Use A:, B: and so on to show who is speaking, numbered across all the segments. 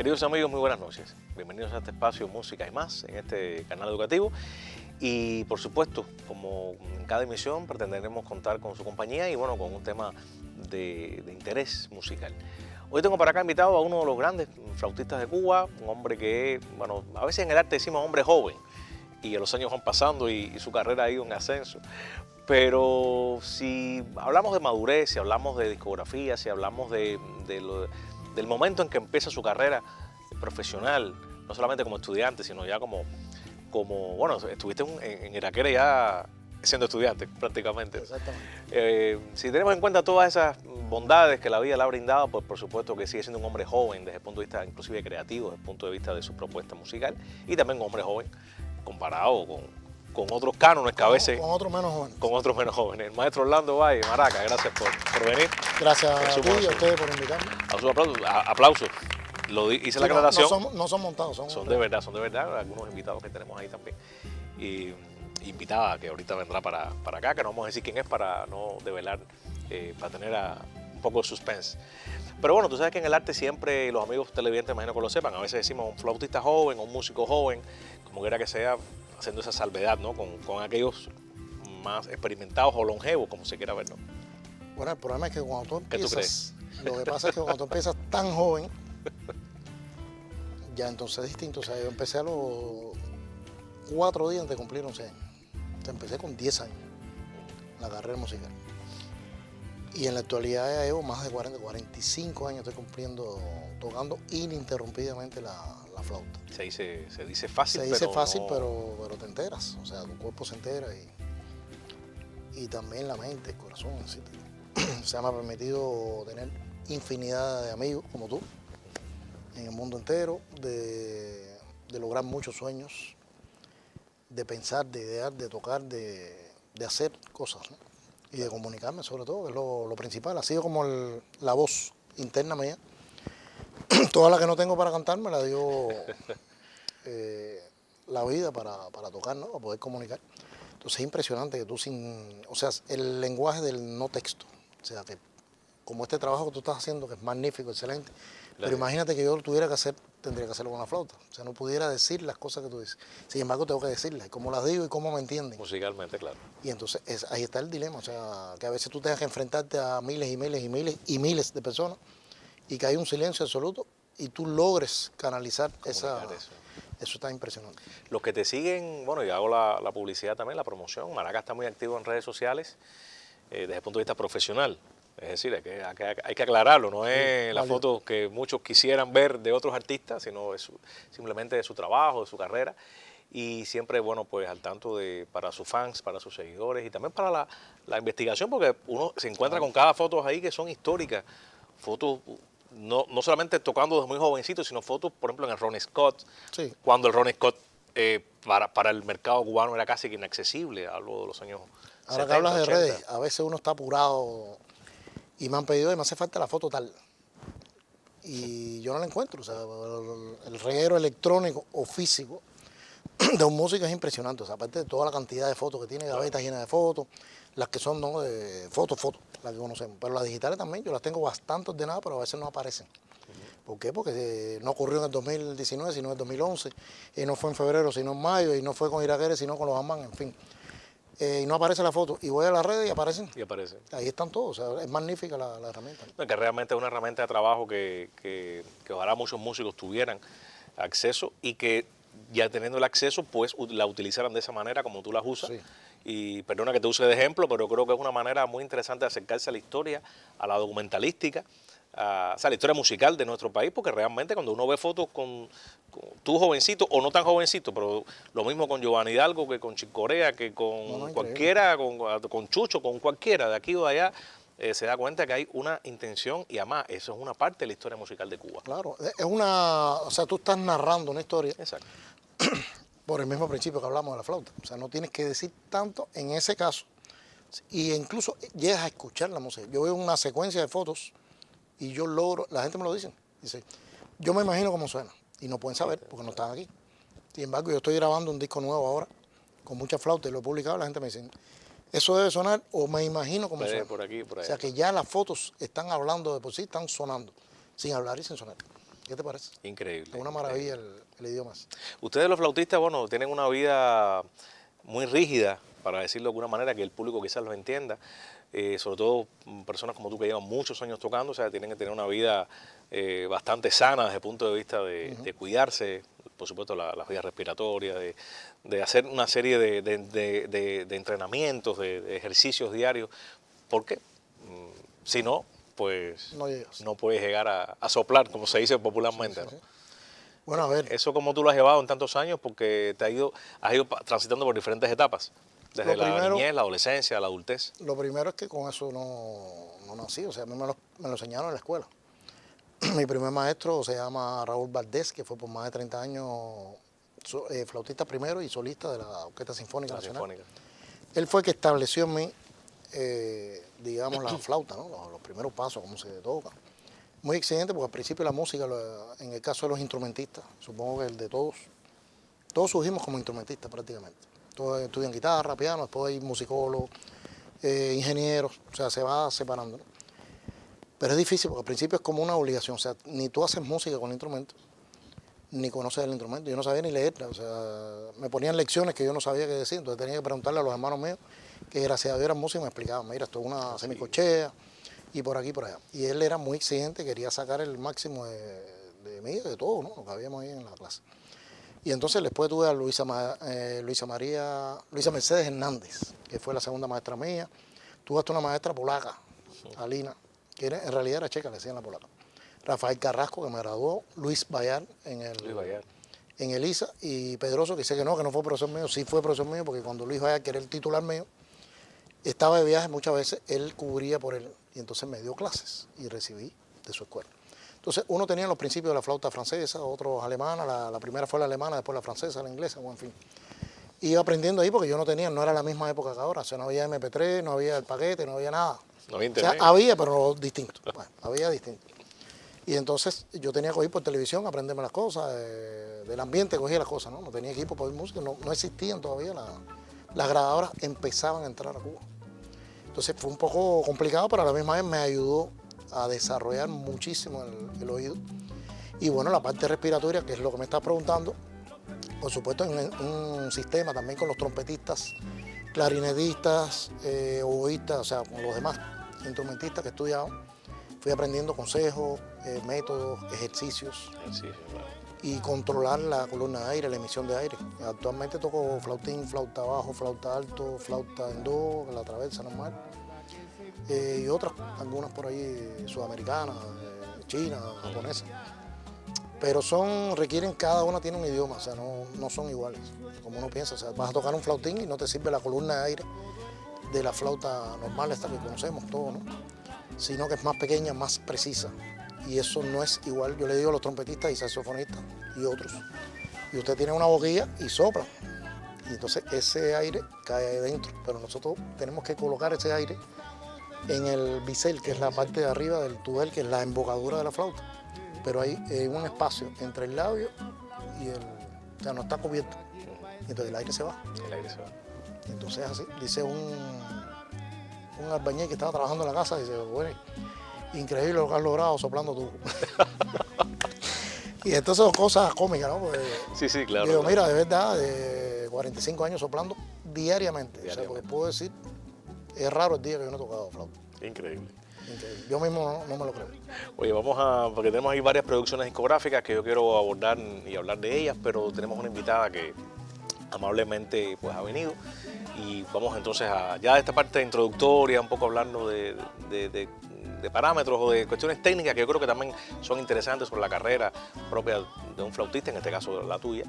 A: Queridos amigos, muy buenas noches. Bienvenidos a este espacio Música y Más, en este canal educativo. Y por supuesto, como en cada emisión, pretenderemos contar con su compañía y bueno, con un tema de interés musical. Hoy tengo para acá invitado a uno de los grandes flautistas de Cuba, un hombre que, bueno, a veces en el arte decimos hombre joven, y los años van pasando y su carrera ha ido en ascenso. Pero si hablamos de madurez, si hablamos de discografía, si hablamos del momento en que empieza su carrera profesional, no solamente como estudiante, sino ya como bueno, estuviste en Iraquere ya siendo estudiante prácticamente.
B: Exactamente.
A: Si tenemos en cuenta todas esas bondades que la vida le ha brindado, pues por supuesto que sigue siendo un hombre joven desde el punto de vista inclusive creativo, desde el punto de vista de su propuesta musical, y también un hombre joven comparado con otros cánones que a veces...
B: Con otros menos jóvenes.
A: Con otros menos jóvenes. El maestro Orlando Valle, Maraca, gracias por venir.
B: Gracias a ti y a ustedes por invitarme.
A: A su aplauso. Hice la aclaración.
B: No son montados,
A: son de verdad. Algunos invitados que tenemos ahí también. Y invitada que ahorita vendrá para acá, que no vamos a decir quién es para no develar, para tener un poco de suspense. Pero bueno, tú sabes que en el arte siempre, los amigos televidentes imagino que lo sepan, a veces decimos un flautista joven, un músico joven, como quiera que sea, haciendo esa salvedad, ¿no? Con aquellos más experimentados o longevos, como se quiera ver, ¿no?
B: Bueno, el problema es que cuando tú
A: ¿Qué tú
B: empiezas, lo que pasa es que cuando tú empiezas tan joven, ya entonces es distinto. O sea, yo empecé a los 4 días antes de cumplir 11 años. O sea, empecé con 10 años la carrera musical. Y en la actualidad ya llevo más de 45 años estoy cumpliendo, tocando ininterrumpidamente la flauta.
A: Se dice fácil,
B: Se dice
A: pero
B: fácil,
A: no...
B: pero te enteras. O sea, tu cuerpo se entera y también la mente, el corazón. ¿Sí? Se me ha permitido tener infinidad de amigos como tú en el mundo entero, de lograr muchos sueños, de pensar, de idear, de tocar, de hacer cosas, ¿no? Y de comunicarme sobre todo, que es lo principal. Ha sido como la voz interna mía. Toda la que no tengo para cantar me la dio la vida para tocar, ¿no? Para poder comunicar. Entonces es impresionante que tú o sea, el lenguaje del no texto. O sea, que como este trabajo que tú estás haciendo, que es magnífico, excelente, pero imagínate que yo lo tuviera que hacer, tendría que hacerlo con la flauta. O sea, no pudiera decir las cosas que tú dices. Sin embargo, tengo que decirlas, y cómo las digo y cómo me entienden.
A: Musicalmente, claro.
B: Y entonces ahí está el dilema. O sea, que a veces tú tengas que enfrentarte a miles y miles y miles y miles de personas y que hay un silencio absoluto y tú logres canalizar eso está impresionante.
A: Los que te siguen, bueno, y hago la publicidad también, la promoción, Maraca está muy activo en redes sociales desde el punto de vista profesional. Es decir, hay que aclararlo, no es la foto que muchos quisieran ver de otros artistas, sino simplemente de su trabajo, de su carrera. Y siempre, bueno, pues al tanto para sus fans, para sus seguidores y también para la investigación, porque uno se encuentra con cada foto ahí que son históricas. Fotos no solamente tocando desde muy jovencito, sino fotos, por ejemplo, en el Ronnie Scott, cuando el Ronnie Scott para el mercado cubano era casi que inaccesible, hablo de los años 70,
B: Ahora que hablas de
A: 80.
B: redes, a veces uno está apurado y me han pedido, me hace falta la foto tal. Y yo no la encuentro. O sea, el reguero electrónico o físico de un músico es impresionante. O sea, aparte de toda la cantidad de fotos que tiene, gavetas llenas de fotos, las que son, ¿no?, de fotos, las que conocemos. Pero las digitales también, yo las tengo bastante ordenadas, pero a veces no aparecen. ¿Por qué? Porque no ocurrió en el 2019, sino en el 2011, y no fue en febrero, sino en mayo, y no fue con Iraquere, sino con los Amán, en fin. Y no aparece la foto. Y voy a las redes y aparecen. Ahí están todos. O sea, es magnífica la herramienta.
A: No, que realmente es una herramienta de trabajo que ojalá muchos músicos tuvieran acceso y que ya teniendo el acceso, pues la utilizaran de esa manera como tú las usas.
B: Sí.
A: Y perdona que te use de ejemplo, pero creo que es una manera muy interesante de acercarse a la historia, a la documentalística, o sea, la historia musical de nuestro país, porque realmente cuando uno ve fotos con tú jovencito o no tan jovencito, pero lo mismo con Giovanni Hidalgo que con Chick Corea, que con cualquiera, con Chucho, con cualquiera de aquí o de allá, se da cuenta que hay una intención y además eso es una parte de la historia musical de Cuba.
B: Claro, es o sea, tú estás narrando una historia.
A: Exacto.
B: Por el mismo principio que hablamos de la flauta. O sea, no tienes que decir tanto en ese caso. Y incluso llegas a escuchar la música. Yo veo una secuencia de fotos y yo logro, la gente me lo dice, yo me imagino cómo suena. Y no pueden saber porque no están aquí. Sin embargo, yo estoy grabando un disco nuevo ahora, con mucha flauta, y lo he publicado, la gente me dice, eso debe sonar, o me imagino cómo suena.
A: Por aquí, por ahí.
B: O sea, que ya las fotos están hablando de por sí, están sonando, sin hablar y sin sonar. ¿Qué te parece?
A: Increíble.
B: Es una maravilla el idioma.
A: Ustedes los flautistas, bueno, tienen una vida muy rígida, para decirlo de alguna manera, que el público quizás los entienda. Sobre todo personas como tú que llevan muchos años tocando, o sea, tienen que tener una vida bastante sana desde el punto de vista de cuidarse, por supuesto las vías respiratorias, de hacer una serie de entrenamientos, de ejercicios diarios, porque si no, pues no puedes llegar a soplar, como se dice popularmente.
B: Sí, sí,
A: ¿no?
B: sí. Bueno, a ver.
A: Eso como tú lo has llevado en tantos años, porque has ido transitando por diferentes etapas, desde la niñez, la adolescencia, la adultez.
B: Lo primero es que con eso no nací, o sea, a mí me lo enseñaron en la escuela. Mi primer maestro se llama Raúl Valdés, que fue por más de 30 años flautista primero y solista de la Orquesta Sinfónica Nacional. Él fue el que estableció en mí, digamos, la flauta, ¿no? Los primeros pasos, cómo se toca. Muy exigente porque al principio la música, en el caso de los instrumentistas, supongo que el de todos surgimos como instrumentistas prácticamente. Todos estudian guitarra, piano, después hay musicólogos, ingenieros, o sea, se va separando, ¿no? Pero es difícil porque al principio es como una obligación, o sea, ni tú haces música con el instrumento, ni conoces el instrumento. Yo no sabía ni leerla, o sea, me ponían lecciones que yo no sabía qué decir, entonces tenía que preguntarle a los hermanos míos, que gracias a Dios eran músicos, me explicaban, mira, esto es una semicorchea, y por aquí y por allá. Y él era muy exigente, quería sacar el máximo de mí, de todo, ¿no? Lo que habíamos ahí en la clase. Y entonces después tuve a Luisa Mercedes Hernández, que fue la segunda maestra mía. Tuve hasta una maestra polaca, Alina, que en realidad era checa, le decían la polaca. Rafael Carrasco, que me graduó, Luis Bayar en el ISA, y Pedroso, que dice que no fue profesor mío, sí fue profesor mío, porque cuando Luis Bayar, que era el titular mío, estaba de viaje muchas veces, él cubría por él, y entonces me dio clases, y recibí de su escuela. Entonces, uno tenía los principios de la flauta francesa, otros alemana, la primera fue la alemana, después la francesa, la inglesa, bueno, en fin. Iba aprendiendo ahí porque yo no era la misma época que ahora, o sea, no había MP3, no había el paquete, no había nada.
A: No había internet.
B: O sea, había, pero distinto. Bueno, había distinto. Y entonces yo tenía que oír por televisión, aprenderme las cosas, del ambiente cogía las cosas, ¿no? No tenía equipo para oír música, no existían todavía, las grabadoras empezaban a entrar a Cuba. Entonces fue un poco complicado, pero a la misma vez me ayudó a desarrollar muchísimo el oído. Y bueno, la parte respiratoria, que es lo que me estás preguntando, por supuesto en un sistema también con los trompetistas, clarinetistas, oboístas, o sea, con los demás instrumentistas que he estudiado, fui aprendiendo consejos, métodos, ejercicios y controlar la columna de aire, la emisión de aire. Actualmente toco flautín, flauta bajo, flauta alto, flauta en do, la traversa normal. Y otras, algunas por ahí sudamericanas, chinas, japonesas. Pero requieren, cada una tiene un idioma, o sea, no son iguales, como uno piensa. O sea, vas a tocar un flautín y no te sirve la columna de aire de la flauta normal, esta que conocemos todos, ¿no? Sino que es más pequeña, más precisa. Y eso no es igual, yo le digo a los trompetistas y saxofonistas y otros. Y usted tiene una boquilla y sopla. Y entonces ese aire cae ahí dentro, pero nosotros tenemos que colocar ese aire en el bisel, que es la parte de arriba del tubel, que es la embocadura de la flauta. Pero hay un espacio entre el labio y o sea, no está cubierto. Y entonces el aire se va.
A: El aire se va.
B: Y entonces así, dice un albañil que estaba trabajando en la casa, dice, bueno, increíble lo que has logrado soplando tú. Y entonces son cosas cómicas, ¿no? Porque
A: sí, claro.
B: Digo,
A: claro.
B: mira, de verdad, de 45 años soplando diariamente. O sea, porque puedo decir, es raro el día que yo no he tocado flauta.
A: Increíble.
B: Increíble. Yo mismo no me lo creo.
A: Oye, porque tenemos ahí varias producciones discográficas que yo quiero abordar y hablar de ellas, pero tenemos una invitada que amablemente pues ha venido y vamos entonces ya de esta parte introductoria, un poco hablando de parámetros o de cuestiones técnicas que yo creo que también son interesantes sobre la carrera propia de un flautista, en este caso la tuya.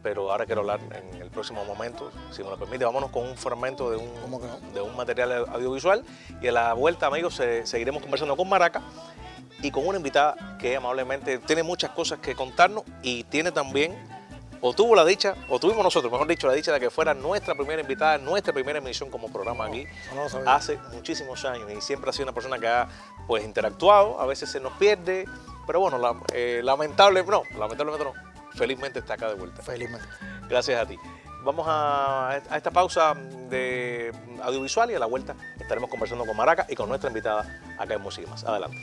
A: Pero ahora quiero hablar en el próximo momento, si me lo permite, vámonos con un fragmento de un material audiovisual y a la vuelta, amigos, seguiremos conversando con Maraca y con una invitada que amablemente tiene muchas cosas que contarnos y tiene también, o tuvimos nosotros, mejor dicho, la dicha de que fuera nuestra primera invitada, nuestra primera emisión como programa aquí hace muchísimos años y siempre ha sido una persona que ha pues interactuado, a veces se nos pierde, pero bueno, lamentablemente no. Felizmente está acá de vuelta.
B: Felizmente.
A: Gracias a ti. Vamos a esta pausa de audiovisual y a la vuelta estaremos conversando con Maraca y con nuestra invitada acá en Música y Más. Adelante.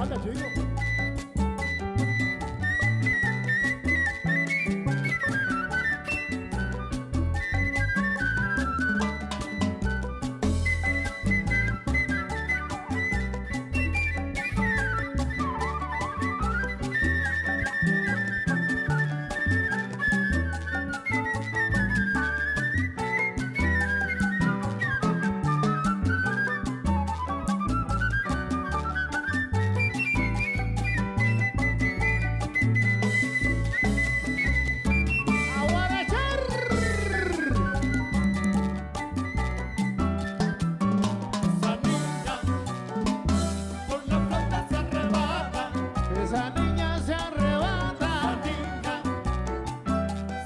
C: Dale, chico. Esa niña se arrebata,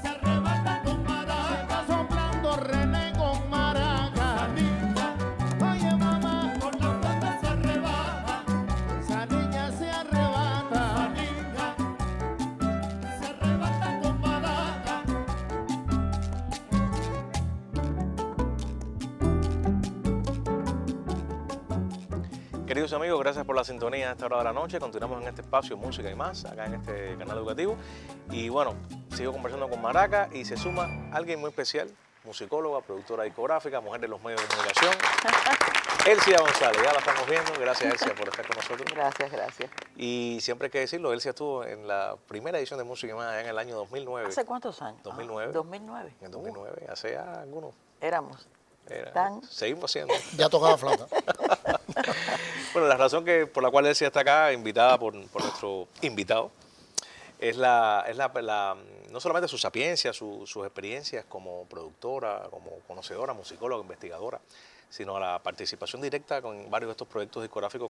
C: se arrebata con maraca, está soplando René con maraca. Oye mamá, con la flauta se arrebata, esa niña se arrebata, se arrebata con maraca.
A: Queridos amigos, gracias por la sintonía a esta hora de la noche. Continuamos en este espacio Música y Más, acá en este canal educativo. Y bueno, sigo conversando con Maraca y se suma alguien muy especial, musicóloga, productora discográfica, mujer de los medios de comunicación, Elcia González. Ya la estamos viendo. Gracias, Elcia, por estar con nosotros.
D: Gracias, gracias.
A: Y siempre hay que decirlo, Elcia estuvo en la primera edición de Música y Más allá en el año 2009.
D: ¿Hace cuántos años?
A: 2009.
D: 2009.
A: En 2009, hace ya algunos.
D: Éramos. Tan-
A: Seguimos siendo.
B: Ya tocaba flauta.
A: Bueno, la razón por la cual Elcia está acá, invitada por nuestro invitado, es no solamente su sapiencia, sus experiencias como productora, como conocedora, musicóloga, investigadora, sino la participación directa con varios de estos proyectos discográficos